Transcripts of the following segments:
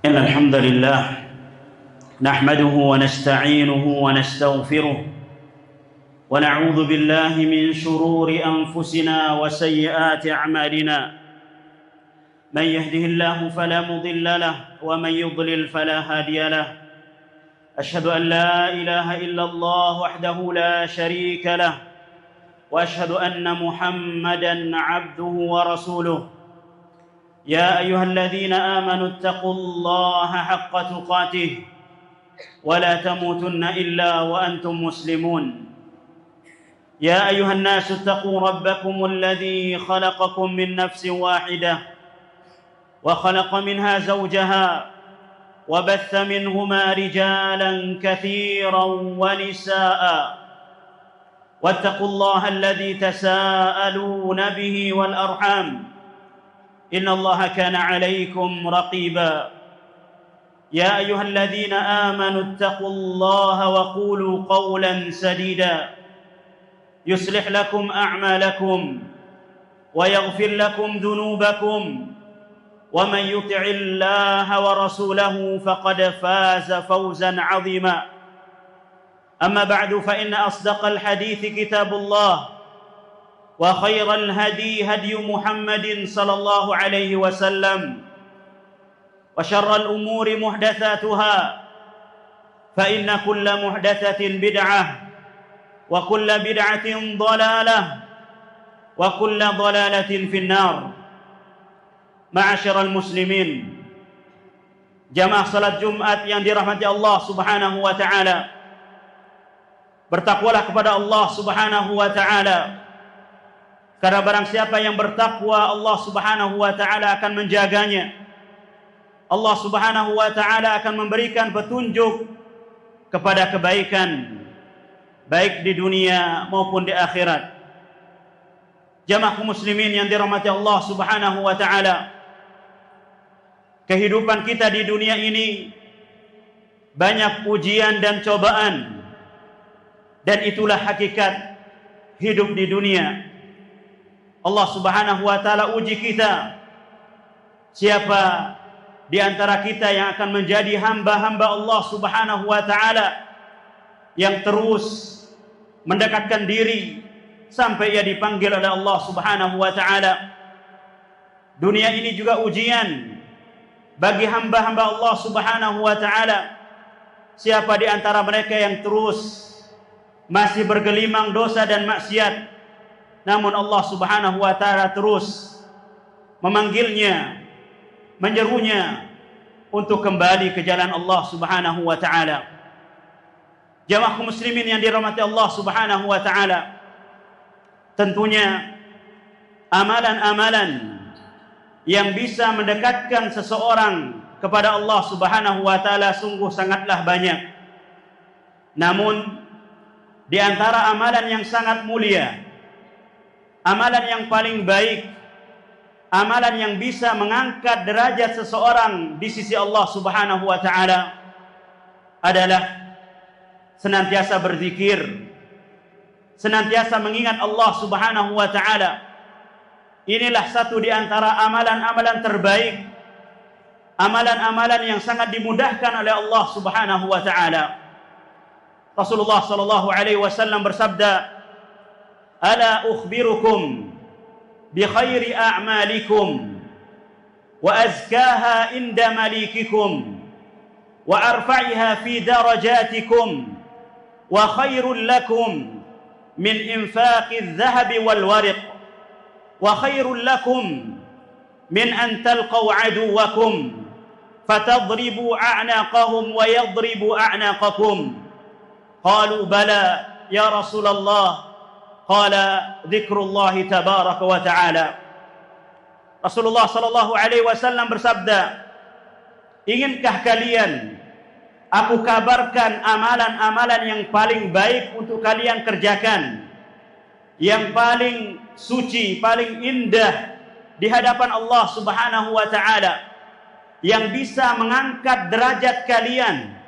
إن الحمد لله نحمده ونستعينه ونستغفره ونعوذ بالله من شرور أنفسنا وسيئات أعمالنا من يهده الله فلا مضل له ومن يضلل فلا هادي له أشهد أن لا إله إلا الله وحده لا شريك له وأشهد أن محمدًا عبده ورسوله يا أيها الذين آمنوا اتقوا الله حق تقاته ولا تموتن إلا وأنتم مسلمون يا أيها الناس اتقوا ربكم الذي خلقكم من نفس واحدة وخلق منها زوجها وبث منهما رجالا كثيرا ونساء واتقوا الله الذي تساءلون به والأرحام إن الله كان عليكم رقيبا يا أيها الذين آمنوا اتقوا الله وقولوا قولا سديدا يصلح لكم أعمالكم ويغفر لكم ذنوبكم ومن يطع الله ورسوله فقد فاز فوزا عظيما أما بعد فإن أصدق الحديث كتاب الله وخير الهدي هدي محمد صلى الله عليه وسلم وشر الأمور محدثاتها فإن كل محدثة بدعة وكل بدعة ضلالة وكل ضلالة في النار. Ma'asyiral muslimin, jamaah salat Jumat yang dirahmati Allah Subhanahu wa taala, bertakwalah kepada Allah Subhanahu wa taala, karena barang siapa yang bertakwa, Allah Subhanahu wa taala akan menjaganya. Allah Subhanahu wa taala akan memberikan petunjuk kepada kebaikan baik di dunia maupun di akhirat. Jamaah kaum muslimin yang dirahmati Allah Subhanahu wa taala, kehidupan kita di dunia ini banyak ujian dan cobaan, dan itulah hakikat hidup di dunia. Allah Subhanahu wa taala uji kita, siapa di antara kita yang akan menjadi hamba-hamba Allah Subhanahu wa taala yang terus mendekatkan diri sampai ia dipanggil oleh Allah Subhanahu wa taala. Dunia ini juga ujian bagi hamba-hamba Allah Subhanahu wa taala. Siapa di antara mereka yang terus masih bergelimang dosa dan maksiat, namun Allah Subhanahu wa taala terus memanggilnya, menyerunya untuk kembali ke jalan Allah Subhanahu wa taala. Jamaah kaum muslimin yang dirahmati Allah Subhanahu wa taala, tentunya amalan-amalan yang bisa mendekatkan seseorang kepada Allah Subhanahu wa taala sungguh sangatlah banyak. Namun di antara amalan yang sangat mulia, amalan yang paling baik, amalan yang bisa mengangkat derajat seseorang di sisi Allah Subhanahu wa taala adalah senantiasa berzikir, senantiasa mengingat Allah Subhanahu wa taala. Inilah satu di antara amalan-amalan terbaik, amalan-amalan yang sangat dimudahkan oleh Allah Subhanahu wa taala. Rasulullah sallallahu alaihi wasallam bersabda, "Ala ukhbirukum bi khairi a'malikum wa azkaha inda malikikum wa arfa'iha fi darajatikum wa khairul lakum min infaqi adh-dhahabi wal wariq wa khairul lakum min an talqaw aduwakum fatadribu a'naqahum wa yadribu a'naqakum." Qalu bala ya Rasulullah. Qala dzikrullah tabaraka wa ta'ala. Rasulullah sallallahu alaihi wasallam bersabda, "Inginkah kalian aku kabarkan amalan-amalan yang paling baik untuk kalian kerjakan, yang paling suci, paling indah di hadapan Allah Subhanahu wa taala, yang bisa mengangkat derajat kalian,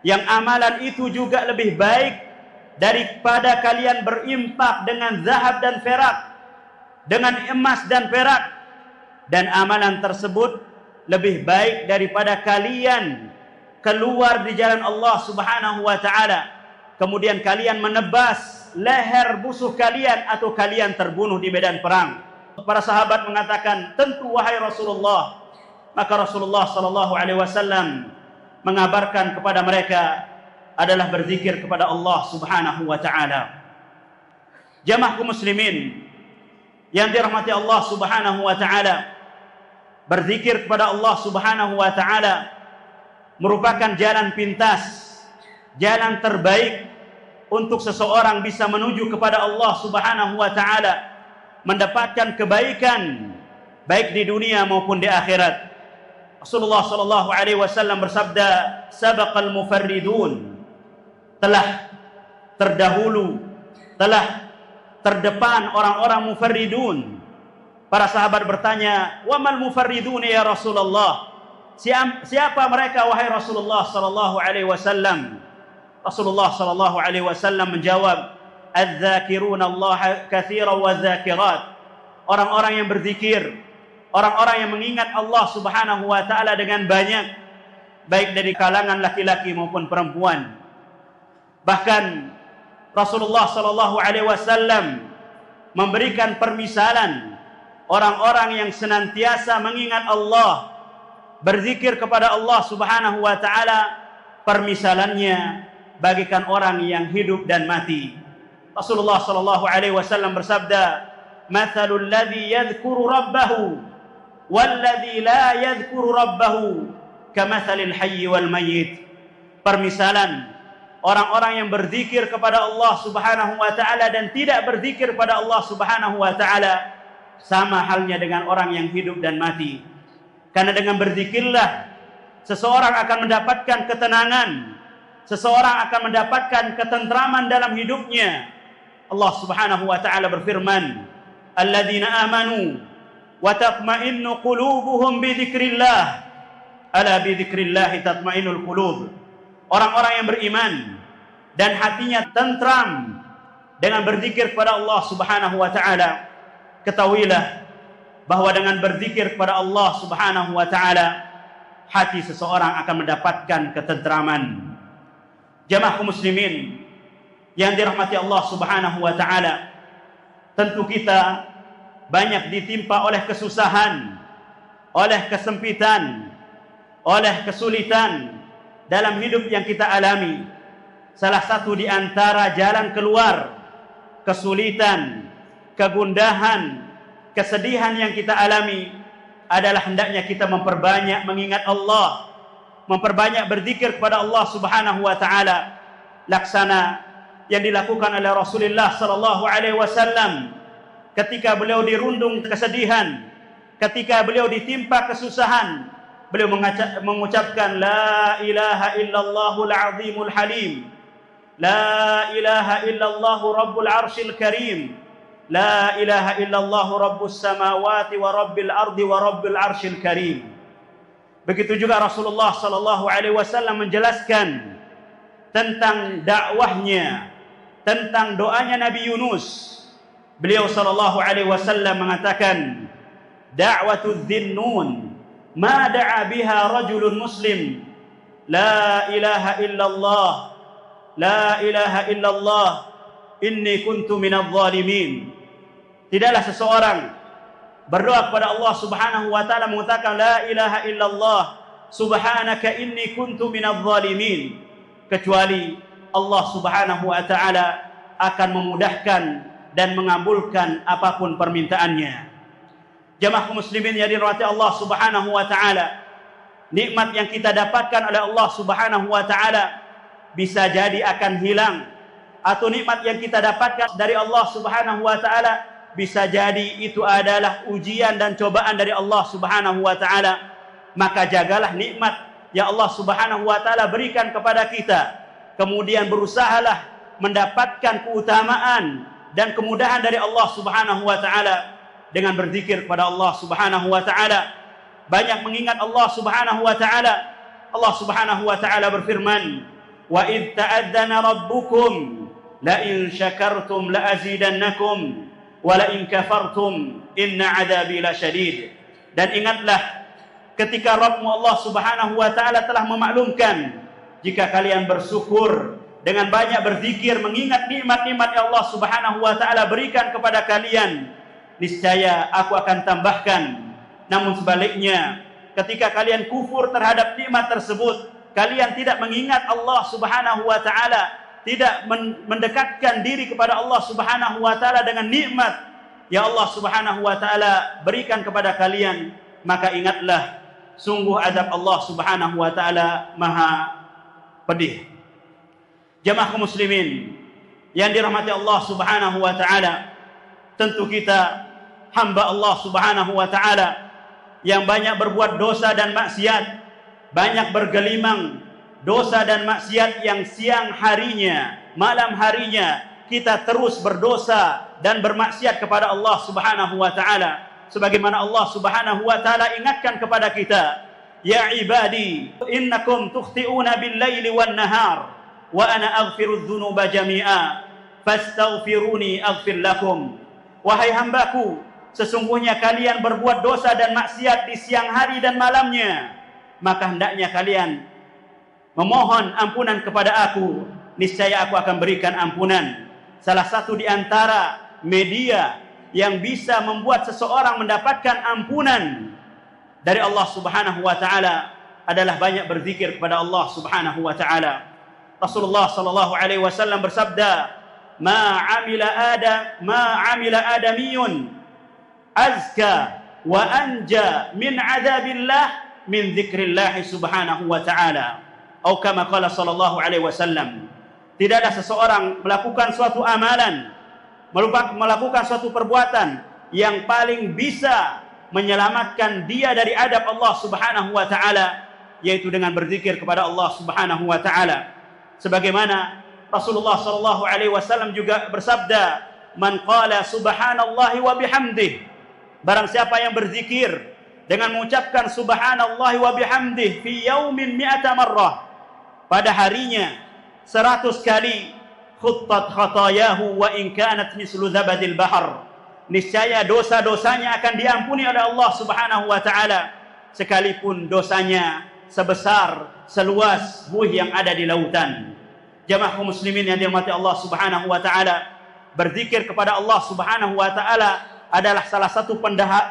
yang amalan itu juga lebih baik daripada kalian berimpak dengan zahab dan perak, dengan emas dan perak, dan amalan tersebut lebih baik daripada kalian keluar di jalan Allah Subhanahu wa taala, kemudian kalian menebas leher musuh kalian atau kalian terbunuh di medan perang. Para sahabat mengatakan, tentu wahai Rasulullah. Maka Rasulullah sallallahu alaihi wasallam mengabarkan kepada mereka adalah berzikir kepada Allah Subhanahu wa taala. Jamaah kaum muslimin yang dirahmati Allah Subhanahu wa taala, berzikir kepada Allah Subhanahu wa taala merupakan jalan pintas, jalan terbaik untuk seseorang bisa menuju kepada Allah Subhanahu wa taala, mendapatkan kebaikan baik di dunia maupun di akhirat. Rasulullah sallallahu alaihi wasallam bersabda, "Sabaqal mufarridun." Telah terdahulu, telah terdepan orang-orang mufarridun. Para sahabat bertanya, "Wa mal mufarridun ya Rasulullah?" Siapa mereka wahai Rasulullah sallallahu alaihi wasallam? Rasulullah sallallahu alaihi wasallam menjawab, "Adz-dzakiruna Allah katsiran wa dzakirat." Orang-orang yang berzikir, orang-orang yang mengingat Allah Subhanahu wa taala dengan banyak, baik dari kalangan laki-laki maupun perempuan. Bahkan Rasulullah sallallahu alaihi wasallam memberikan permisalan orang-orang yang senantiasa mengingat Allah, berzikir kepada Allah Subhanahu wa taala, permisalannya bagikan orang yang hidup dan mati. Rasulullah sallallahu alaihi wasallam bersabda, "Matsalul ladzi yadhkuru rabbahu wal ladzi la yadhkuru rabbahu kamatsalil hayyi wal mayyit." Permisalan orang-orang yang berzikir kepada Allah Subhanahu wa taala dan tidak berzikir kepada Allah Subhanahu wa taala sama halnya dengan orang yang hidup dan mati. Karena dengan berzikirlah seseorang akan mendapatkan ketenangan, seseorang akan mendapatkan ketentraman dalam hidupnya. Allah Subhanahu wa taala berfirman, "Alladzina amanu wa tatma'innu qulubuhum bi dzikrillah." Ala bi dzikrillah tatma'innul qulub. Orang-orang yang beriman dan hatinya tentram dengan berzikir kepada Allah Subhanahu wa taala, ketahuilah bahwa dengan berzikir kepada Allah Subhanahu wa taala, hati seseorang akan mendapatkan ketentraman. Jamaah kaum muslimin yang dirahmati Allah Subhanahu wa taala, tentu kita banyak ditimpa oleh kesusahan, oleh kesempitan, oleh kesulitan dalam hidup yang kita alami. Salah satu di antara jalan keluar kesulitan, kegundahan, kesedihan yang kita alami adalah hendaknya kita memperbanyak mengingat Allah, memperbanyak berzikir kepada Allah Subhanahu wa taala, laksana yang dilakukan oleh Rasulullah sallallahu alaihi wasallam ketika beliau dirundung kesedihan, ketika beliau ditimpa kesusahan. Beliau mengucapkan, "La ilaha illallahul azimul halim, la ilaha illallahu rabbul arshil karim, la ilaha illallahu rabbus samawati wa rabbil ardi wa rabbil arshil karim." Begitu juga Rasulullah sallallahu alaihi wasallam menjelaskan tentang dakwahnya, tentang doanya Nabi Yunus. Beliau sallallahu alaihi wasallam mengatakan, "Da'watu dzinnun ma da'a biha rajulun muslim, la ilaha illallah, la ilaha illallah, inni kuntu minadh dhalimin." Tidaklah seseorang berdoa kepada Allah Subhanahu wa taala mengatakan la ilaha illallah, subhanaka inni kuntu minadh dhalimin, kecuali Allah Subhanahu wa taala akan memudahkan dan mengabulkan apapun permintaannya. Jamaah kaum muslimin yang dirahmati Allah Subhanahu wa taala, nikmat yang kita dapatkan oleh Allah Subhanahu wa taala bisa jadi akan hilang, atau nikmat yang kita dapatkan dari Allah Subhanahu wa taala bisa jadi itu adalah ujian dan cobaan dari Allah Subhanahu wa taala. Maka jagalah nikmat yang Allah Subhanahu wa taala berikan kepada kita, kemudian berusahalah mendapatkan keutamaan dan kemudahan dari Allah Subhanahu wa taala dengan berzikir kepada Allah Subhanahu wa taala, banyak mengingat Allah Subhanahu wa taala. Allah Subhanahu wa taala berfirman, "Wa id ta'adzana rabbukum la in syakartum la azidannakum wa la in kafartum inna 'adzabi lasyadid." Dan ingatlah ketika Rabbmu Allah Subhanahu wa taala telah memaklumkan, jika kalian bersyukur dengan banyak berzikir mengingat nikmat-nikmat yang Allah Subhanahu wa taala berikan kepada kalian, niscaya aku akan tambahkan. Namun sebaliknya, ketika kalian kufur terhadap nikmat tersebut, kalian tidak mengingat Allah Subhanahu wa taala, tidak mendekatkan diri kepada Allah Subhanahu wa taala dengan nikmat yang Allah Subhanahu wa taala berikan kepada kalian, maka ingatlah, sungguh azab Allah Subhanahu wa taala maha pedih. Jamaah kaum muslimin yang dirahmati Allah Subhanahu wa taala, tentu kita hamba Allah Subhanahu wa taala yang banyak berbuat dosa dan maksiat, banyak bergelimang dosa dan maksiat yang siang harinya, malam harinya kita terus berdosa dan bermaksiat kepada Allah Subhanahu wa taala. Sebagaimana Allah Subhanahu wa taala ingatkan kepada kita, ya ibadi innakum tukhti'una bil-laili wan-nahar wa ana aghfiru dzunuba jami'a fastaghfiruni aghfir lakum. Wahai hambaku, sesungguhnya kalian berbuat dosa dan maksiat di siang hari dan malamnya, maka hendaknya kalian memohon ampunan kepada aku, niscaya aku akan berikan ampunan. Salah satu di antara media yang bisa membuat seseorang mendapatkan ampunan dari Allah Subhanahu wa taala adalah banyak berzikir kepada Allah Subhanahu wa taala. Rasulullah sallallahu alaihi wasallam bersabda, ma amila adamiyun azka wa anja min adzabillah min dzikrillah subhanahu wa ta'ala, atau kama qala sallallahu alaihi wasallam. Tidaklah seseorang melakukan suatu amalan, melakukan suatu perbuatan yang paling bisa menyelamatkan dia dari adab Allah Subhanahu wa taala, yaitu dengan berzikir kepada Allah Subhanahu wa taala. Sebagaimana Rasulullah sallallahu alaihi wasallam juga bersabda, man qala subhanallahi wa bihamdih, barang siapa yang berzikir dengan mengucapkan subhanallahi wa bihamdih fi yaumin mi'ata marrah, pada harinya 100 kali, khuttat khatayahu wa in kanat mislu zabadil bahr, niscaya dosa-dosanya akan diampuni oleh Allah Subhanahu wa taala, sekalipun dosanya sebesar seluas buih yang ada di lautan. Jamaah kaum muslimin yang dirahmati Allah Subhanahu wa taala, berzikir kepada Allah Subhanahu wa taala adalah salah satu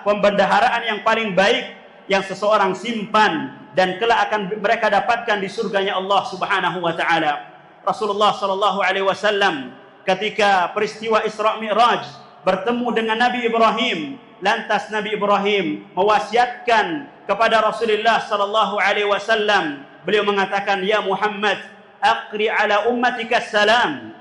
pembendaharaan yang paling baik yang seseorang simpan dan kelak akan mereka dapatkan di surganya Allah Subhanahu wa taala. Rasulullah sallallahu alaihi wasallam ketika peristiwa Isra Mi'raj bertemu dengan Nabi Ibrahim, lantas Nabi Ibrahim mewasiatkan kepada Rasulullah sallallahu alaihi wasallam, beliau mengatakan, ya Muhammad, aqri ala ummatika salam.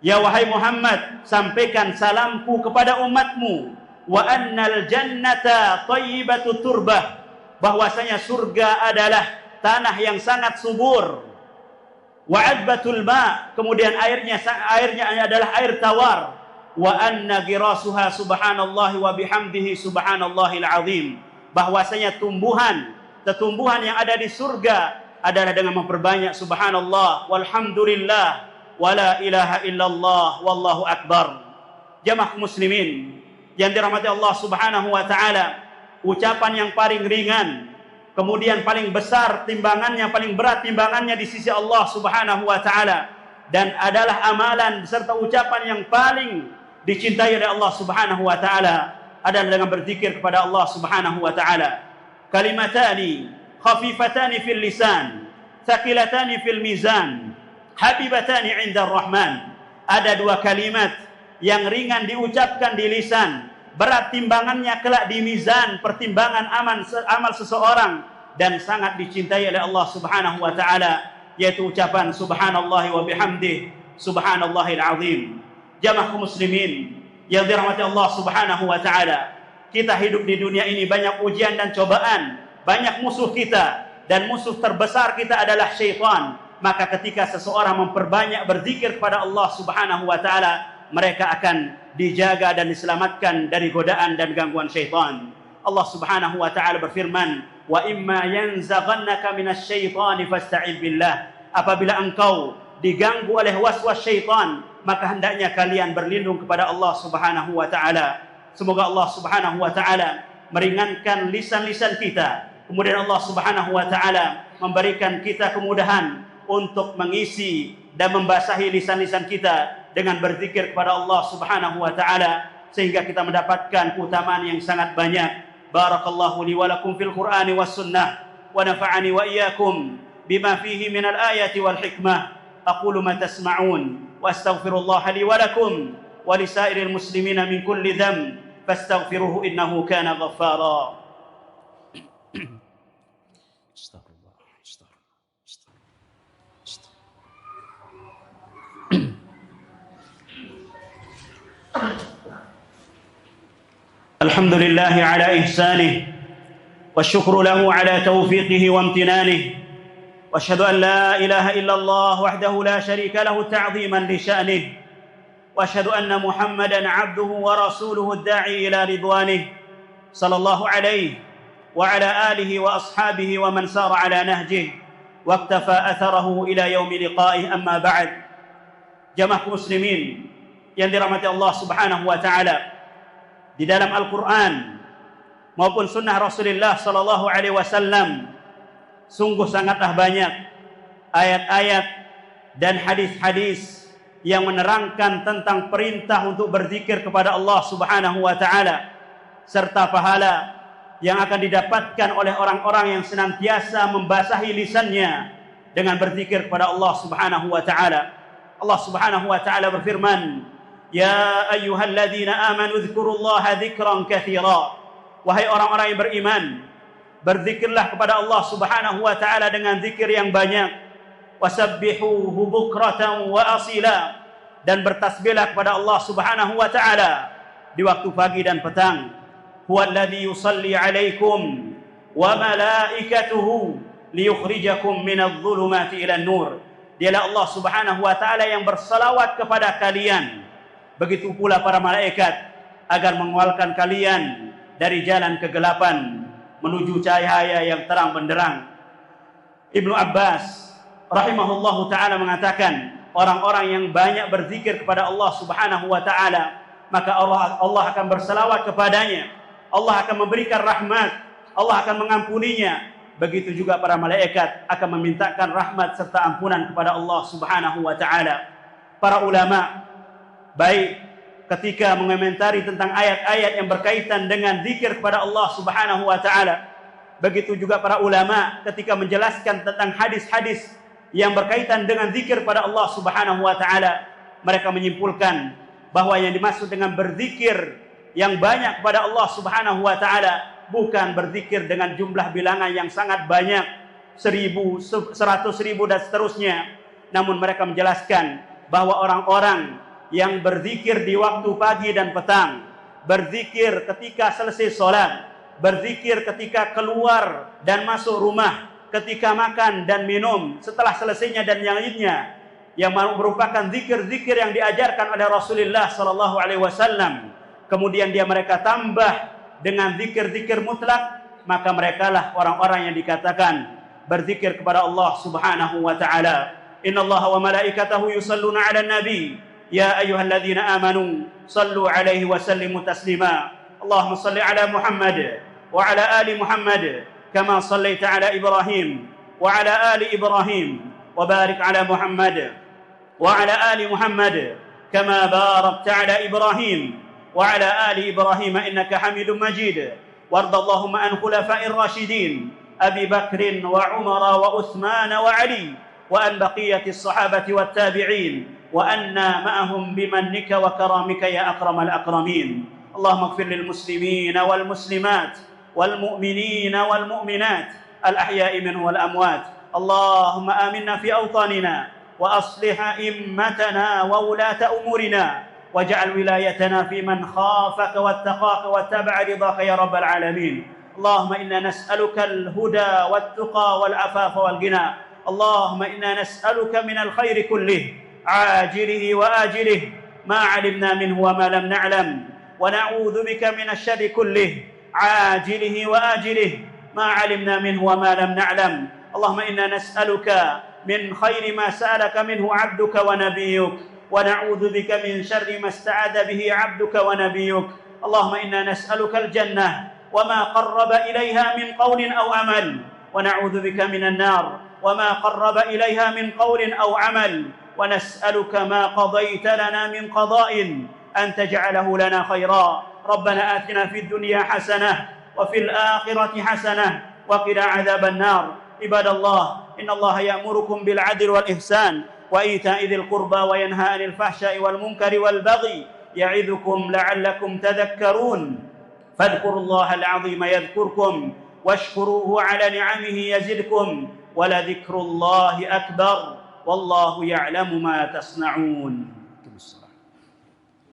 Ya wahai Muhammad, sampaikan salamku kepada umatmu. Wa annal jannata thayyibatu turbah, bahwasanya surga adalah tanah yang sangat subur. Wa adbatul ma, kemudian airnya adalah air tawar. Wa anna girasuha subhanallahi wa bihamdihi subhanallahil azim, bahwasanya tumbuhan yang ada di surga adalah dengan memperbanyak subhanallah walhamdulillah wala ilaha illallah wallahu akbar. Jamaah muslimin yang dirahmati Allah Subhanahu wa taala, ucapan yang paling ringan kemudian paling besar timbangannya, paling berat timbangannya di sisi Allah Subhanahu wa taala, dan adalah amalan serta ucapan yang paling dicintai oleh Allah Subhanahu wa taala adalah dengan berzikir kepada Allah Subhanahu wa taala. Kalimatani khafifatani fil lisan, thaqilatani fil mizan, habibatani 'inda ar-Rahman. Ada dua kalimat yang ringan diucapkan di lisan, berat timbangannya kelak di mizan pertimbangan amal seseorang, dan sangat dicintai oleh Allah Subhanahu wa taala, yaitu ucapan subhanallahi wa bihamdih subhanallahil azim. Jamaah muslimin yang dirahmati Allah Subhanahu wa taala, kita hidup di dunia ini banyak ujian dan cobaan, banyak musuh kita, dan musuh terbesar kita adalah syaitan. Maka ketika seseorang memperbanyak berzikir kepada Allah Subhanahu wa taala, mereka akan dijaga dan diselamatkan dari godaan dan gangguan syaitan. Allah Subhanahu wa taala berfirman, wa imma yanzaghannaka minasyaitani fasta'idz billah. Apabila engkau diganggu oleh waswas syaitan, maka hendaknya kalian berlindung kepada Allah Subhanahu wa taala. Semoga Allah Subhanahu wa taala meringankan lisan-lisan kita. Kemudian Allah Subhanahu wa taala memberikan kita kemudahan untuk mengisi dan membasahi lisan-lisan kita dengan berzikir kepada Allah Subhanahu wa taala, sehingga kita mendapatkan keutamaan yang sangat banyak. Barakallahu li wa lakum fil Qur'ani was sunnah wa nafa'ani wa iyyakum bima fihi minal ayati wal hikmah. Aqulu ma tasma'un wa astaghfirullah li wa lakum wa lisairil muslimina min kulli dhanb fastaghfiruhu innahu kana ghaffara. الحمد لله على إحسانه والشكر له على توفيقه وامتنانه وأشهد أن لا إله إلا الله وحده لا شريك له تعظيما لشأنه وأشهد أن محمدا عبده ورسوله الداعي إلى رضوانه صلى الله عليه وعلى آله وأصحابه ومن سار على نهجه واقتفى أثره إلى يوم لقائه. أما بعد. Jamaah muslimin yang dirahmati Allah Subhanahu wa taala, di dalam Al-Qur'an maupun sunnah Rasulullah sallallahu alaihi wasallam sungguh sangatlah banyak ayat-ayat dan hadis-hadis yang menerangkan tentang perintah untuk berzikir kepada Allah Subhanahu wa taala, serta pahala yang akan didapatkan oleh orang-orang yang senantiasa membasahi lisannya dengan berzikir kepada Allah Subhanahu wa taala. Allah Subhanahu wa taala berfirman, "Ya ayyuhalladzina amanu dzkurullaha dzikran katsira." Wahai orang-orang yang beriman, berzikirlah kepada Allah Subhanahu wa taala dengan zikir yang banyak. Wasabbihuhu bukratan wa asila, dan bertasbihlah kepada Allah Subhanahu wa taala di waktu pagi dan petang. Huwallazi yusalli 'alaikum wa malaikatuhu liyukhrijakum minadh-dhulumati ilan nur. Dialah Allah Subhanahu wa taala yang bersalawat kepada kalian, begitu pula para malaikat, agar mengeluarkan kalian dari jalan kegelapan menuju cahaya yang terang benderang. Ibnu Abbas rahimahullahu taala mengatakan, orang-orang yang banyak berzikir kepada Allah Subhanahu wa taala, maka Allah akan bersalawat kepadanya, Allah akan memberikan rahmat, Allah akan mengampuninya. Begitu juga para malaikat akan memintakan rahmat serta ampunan kepada Allah Subhanahu wa taala. Para ulama baik ketika mengomentari tentang ayat-ayat yang berkaitan dengan zikir kepada Allah Subhanahu wa taala, begitu juga para ulama ketika menjelaskan tentang hadis-hadis yang berkaitan dengan zikir kepada Allah Subhanahu wa taala, mereka menyimpulkan bahwa yang dimaksud dengan berzikir yang banyak kepada Allah Subhanahu wa taala bukan berzikir dengan jumlah bilangan yang sangat banyak, 1000, 100.000 dan seterusnya. Namun mereka menjelaskan bahwa orang-orang yang berzikir di waktu pagi dan petang, berzikir ketika selesai sholat, berzikir ketika keluar dan masuk rumah, ketika makan dan minum, setelah selesainya dan yang lainnya, yang merupakan zikir-zikir yang diajarkan oleh Rasulullah sallallahu alaihi wasallam, kemudian mereka tambah dengan zikir-zikir mutlak, maka merekalah orang-orang yang dikatakan berzikir kepada Allah Subhanahu wa taala. Innallaha wa malaikatahu yusalluna 'alan nabi ya ayyuhalladzina amanu sallu 'alaihi wa sallimu taslima. Allahumma shalli 'ala Muhammad wa 'ala ali Muhammad kama shallaita 'ala Ibrahim wa 'ala ali Ibrahim wa barik 'ala Muhammad wa 'ala ali Muhammad kama barakta 'ala Ibrahim وعلى آل إبراهيم إنك حميد مجيد. وارض اللهم عن خلفاء الراشدين أبي بكر وعمر وعثمان وعلي وأن بقية الصحابة والتابعين وأنا معهم بمنك وكرامك يا أكرم الأكرمين. اللهم اغفر للمسلمين والمسلمات والمؤمنين والمؤمنات الأحياء منهم والأموات. اللهم آمنا في أوطاننا وأصلح أئمتنا وولاة أمورنا واجعل ولايتنا في من خافك واتقاك واتبع رضاك يا رب العالمين. اللهم إنا نسألك الهدى والتقى والعفاف والغنى. اللهم إنا نسألك من الخير كله عاجله وآجله ما علمنا منه وما لم نعلم، ونعوذ بك من الشر كله عاجله وآجله ما علمنا منه وما لم نعلم. اللهم إنا نسألك من خير ما سألك منه عبدك ونبيك، ونعوذ بك من شر ما استعاذ به عبدك ونبيك. اللهم إنا نسألك الجنة وما قرب إليها من قول أو عمل ونعوذ بك من النار وما قرب إليها من قول أو عمل ونسألك ما قضيت لنا من قضاء أن تجعله لنا خيرا ربنا آتنا في الدنيا حسنة وفي الآخرة حسنة وقنا عذاب النار عباد الله إن الله يأمركم بالعدل والإحسان وإيتاء ذي القربى وينهى عن الفحشاء والمنكر والبغي يعظكم لعلكم تذكرون فاذكروا الله العظيم يذكركم واشكروه على نعمه يزدكم ولذكر الله أكبر والله يعلم ما تصنعون